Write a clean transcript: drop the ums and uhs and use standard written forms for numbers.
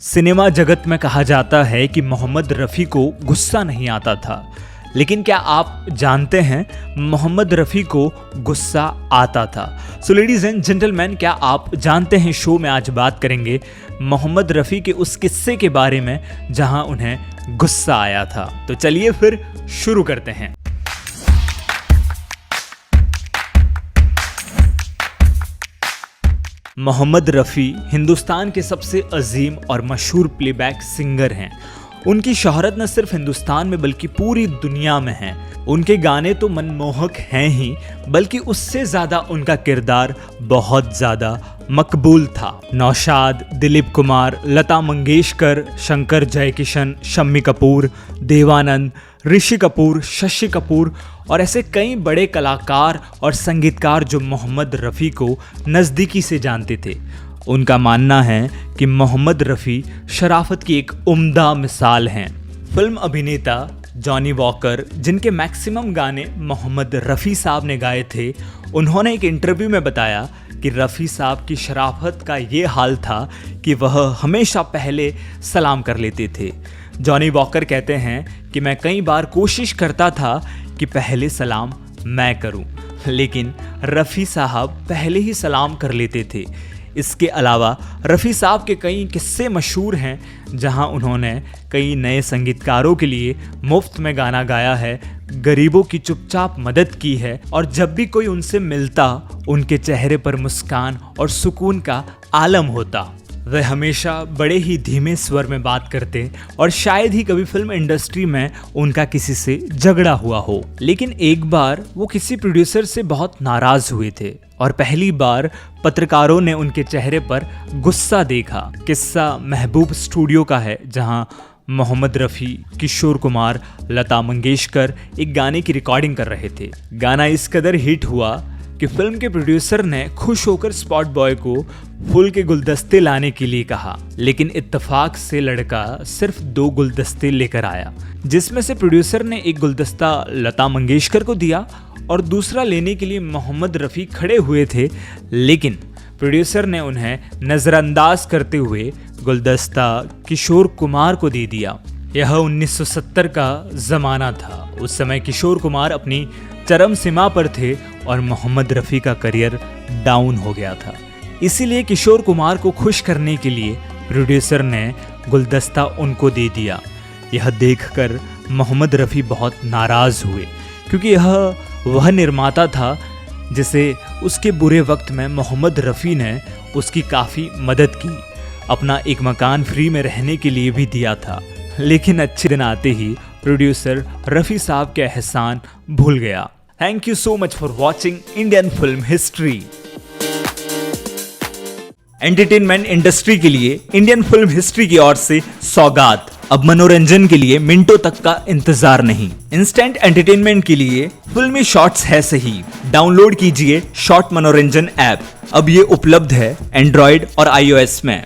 Cinema जगत में कहा जाता है कि मोहम्मद रफ़ी को गुस्सा नहीं आता था, लेकिन क्या आप जानते हैं मोहम्मद रफ़ी को गुस्सा आता था। सो लेडीज एंड जेंटलमैन, क्या आप जानते हैं शो में आज बात करेंगे मोहम्मद रफ़ी के उस किस्से के बारे में जहां उन्हें गुस्सा आया था। तो चलिए फिर शुरू करते हैं। मोहम्मद रफ़ी हिंदुस्तान के सबसे अजीम और मशहूर प्लेबैक सिंगर हैं। उनकी शोहरत न सिर्फ हिंदुस्तान में बल्कि पूरी दुनिया में है। उनके गाने तो मनमोहक हैं ही, बल्कि उससे ज़्यादा उनका किरदार बहुत ज़्यादा मकबूल था। नौशाद, दिलीप कुमार, लता मंगेशकर, शंकर जयकिशन, शम्मी कपूर, देवानंद, ऋषि कपूर, शशि कपूर और ऐसे कई बड़े कलाकार और संगीतकार जो मोहम्मद रफ़ी को नज़दीकी से जानते थे। उनका मानना है कि मोहम्मद रफ़ी शराफत की एक उम्दा मिसाल हैं। फिल्म अभिनेता जॉनी वॉकर, जिनके मैक्सिमम गाने मोहम्मद रफ़ी साहब ने गाए थे, उन्होंने एक इंटरव्यू में बताया कि रफ़ी साहब की शराफत का ये हाल था कि वह हमेशा पहले सलाम कर लेते थे। जॉनी वॉकर कहते हैं कि मैं कई बार कोशिश करता था कि पहले सलाम मैं करूं, लेकिन रफ़ी साहब पहले ही सलाम कर लेते थे। इसके अलावा रफ़ी साहब के कई किस्से मशहूर हैं जहां उन्होंने कई नए संगीतकारों के लिए मुफ्त में गाना गाया है, गरीबों की चुपचाप मदद की है और जब भी कोई उनसे मिलता उनके चेहरे पर मुस्कान और सुकून का आलम होता। वह हमेशा बड़े ही धीमे स्वर में बात करते और शायद ही कभी फिल्म इंडस्ट्री में उनका किसी से झगड़ा हुआ हो। लेकिन एक बार वो किसी प्रोड्यूसर से बहुत नाराज हुए थे और पहली बार पत्रकारों ने उनके चेहरे पर गुस्सा देखा। किस्सा महबूब स्टूडियो का है, जहां मोहम्मद रफ़ी, किशोर कुमार, लता मंगेशकर एक गाने की रिकॉर्डिंग कर रहे थे। गाना इस कदर हिट हुआ कि फिल्म के प्रोड्यूसर ने खुश होकर स्पॉट बॉय को फूल के गुलदस्ते लाने के लिए कहा, लेकिन इत्तेफाक से लड़का सिर्फ 2 गुलदस्ते लेकर आया, जिसमें से प्रोड्यूसर ने एक गुलदस्ता लता मंगेशकर को दिया और दूसरा लेने के लिए मोहम्मद रफ़ी खड़े हुए थे, लेकिन प्रोड्यूसर ने उन्हें नज़रअंदाज करते हुए गुलदस्ता किशोर कुमार को दे दिया। यह 1970 का ज़माना था। उस समय किशोर कुमार अपनी चरम सीमा पर थे और मोहम्मद रफ़ी का करियर डाउन हो गया था। इसीलिए किशोर कुमार को खुश करने के लिए प्रोड्यूसर ने गुलदस्ता उनको दे दिया। यह देखकर मोहम्मद रफ़ी बहुत नाराज़ हुए, क्योंकि यह वह निर्माता था जिसे उसके बुरे वक्त में मोहम्मद रफ़ी ने उसकी काफ़ी मदद की, अपना एक मकान फ्री में रहने के लिए भी दिया था। लेकिन अच्छे दिन आते ही प्रोड्यूसर रफ़ी साहब के एहसान भूल गया। Thank you so much for watching Indian film history. Entertainment industry के लिए इंडियन फिल्म हिस्ट्री की ओर से सौगात। अब मनोरंजन के लिए मिनटों तक का इंतजार नहीं, इंस्टेंट एंटरटेनमेंट के लिए फिल्मी शॉर्ट्स है सही। डाउनलोड कीजिए शॉर्ट मनोरंजन ऐप। अब ये उपलब्ध है एंड्रॉइड और iOS में।